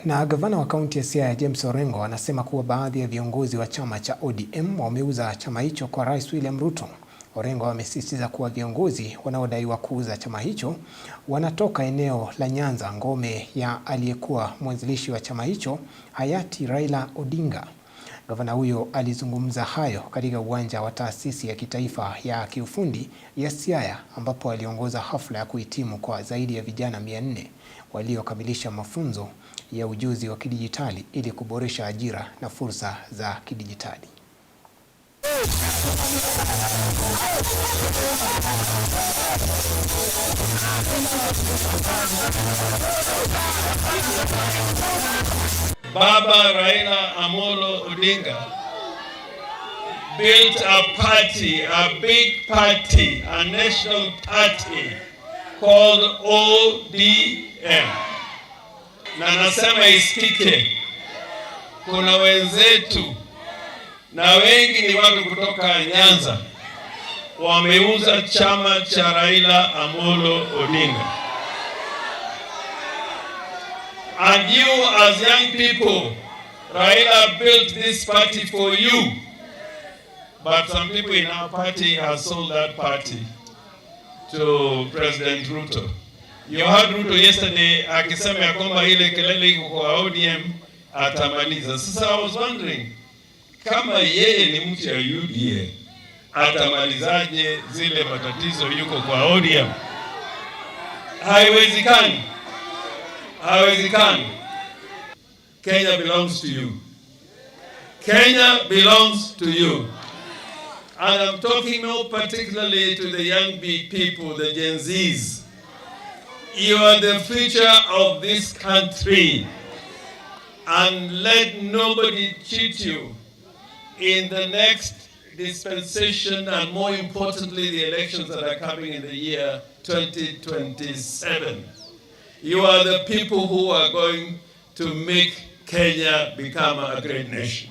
Na gavana wa kaunti ya Siaya James Orengo anasema kuwa baadhi ya viongozi wa chama cha ODM wameuza chama hicho kwa Rais William Ruto. Orengo amesisitiza kuwa viongozi wanaodaiwa kuuza chama hicho wanatoka eneo la Nyanza, ngome ya aliyekuwa mwanzilishi wa chama hicho hayati Raila Odinga. Gavana huyo alizungumza hayo katika uwanja wa taasisi ya kitaifa ya kiufundi ya Siaya, ambapo aliongoza hafla ya kuhitimu kwa zaidi ya vijana 400 waliokamilisha mafunzo ya ujuzi wa kidijitali ili kuboresha ajira na fursa za kidijitali. Baba Raila Amolo Odinga built a party, a big party, a national party called ODM. Na nasema isikike, kuna wenzetu na wengi ni watu kutoka Nyanza wameuza chama cha Raila Amolo Odinga. And you as young people, Raila built this party for you. But some people in our party have sold that party to President Ruto. You heard Ruto yesterday akisema ya kwamba ile kelele iko kwa ODM atamaliza. Sasa I was wondering, kama yeye ni mtu ya UDA, atamalizaje zile matatizo yuko kwa ODM? Haiwezekani. Haiwezekani. Kenya belongs to you. Kenya belongs to you. And I'm talking more particularly to the young people, the Gen Zs. You are the future of this country. And let nobody cheat you in the next dispensation, and more importantly, the elections that are coming in the year 2027. You are the people who are going to make Kenya become a great nation.